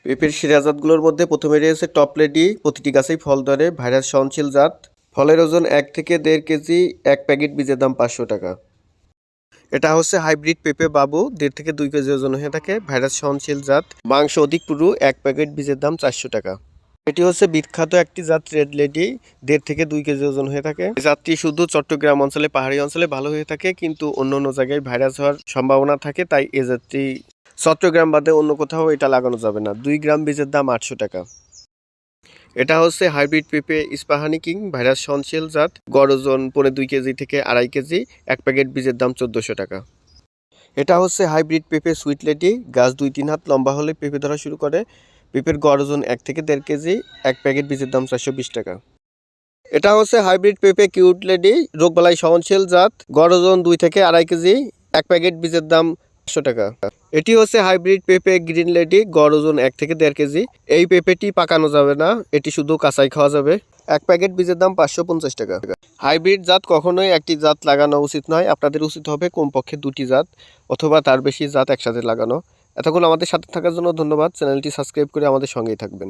পেঁপের সেরা জাতগুলোর মধ্যে প্রথমে রয়েছে টপ লেডি, প্রতিটি গাছেই ফল ধরে, ভাইরাস সহনশীল জাত। ফলের ওজন 1 থেকে 1.5 কেজি, এক প্যাকেট বীজের দাম 500 টাকা। এটা হচ্ছে হাইব্রিড পেঁপে বাবু, 1.5 থেকে 2 কেজি ওজন হয়ে থাকে, ভাইরাস সহনশীল জাত, মাংস অধিক পুরু, এক প্যাকেট বীজের দাম 400 টাকা। এটি হচ্ছে বিখ্যাত একটি জাত রেড লেডি, 1.5 থেকে 2 কেজি ওজন হয়ে থাকে। এই জাতটি শুধু চট্টগ্রাম অঞ্চলে, পাহাড়ি অঞ্চলে ভালো হয়ে থাকে, কিন্তু অন্য অন্য জায়গায় ভাইরাস হওয়ার সম্ভাবনা থাকে, তাই এই জাতটি চট্টগ্রাম বাদে অন্য কোথাও এটা লাগানো যাবে না। 2 গ্রাম বীজের দাম 800 টাকা। এটা হচ্ছে হাইব্রিড পেঁপে ইস্পাহানি কিং, ভাইরাস সহনশীল জাত, গড় ওজন 2.5 কেজি থেকে 2.5 কেজি, এক প্যাকেট বীজের দাম 1400 টাকা। এটা হচ্ছে হাইব্রিড পেঁপে সুইট লেডি, গাছ 2-3 হাত লম্বা হলে পেঁপে ধরা শুরু করে, পেঁপের গড় ওজন 1 থেকে 1.5 কেজি, এক প্যাকেট বীজের দাম 420 টাকা। এটা হচ্ছে হাইব্রিড পেঁপে কিউট লেডি, রোগবালাই সহনশীল জাত, গড় ওজন 2 থেকে 2.5 কেজি, এক প্যাকেট বীজের দাম 500 টাকা। এটি হচ্ছে হাইব্রিড পেঁপে গ্রিন লেডি, গড় ওজন 1 থেকে 1.5 কেজি। এই পেঁপেটি পাকানো যাবে না, এটি শুধু কাঁচাই খাওয়া যাবে, এক প্যাকেট বীজের দাম 550 টাকা। হাইব্রিড জাত কখনোই একটি জাত লাগানো উচিত নয়, আপনাদের উচিত হবে কমপক্ষে 2টি জাত অথবা তার বেশি জাত একসাথে লাগানো। এতক্ষণ আমাদের সাথে থাকার জন্য ধন্যবাদ। চ্যানেলটি সাবস্ক্রাইব করে আমাদের সঙ্গেই থাকবেন।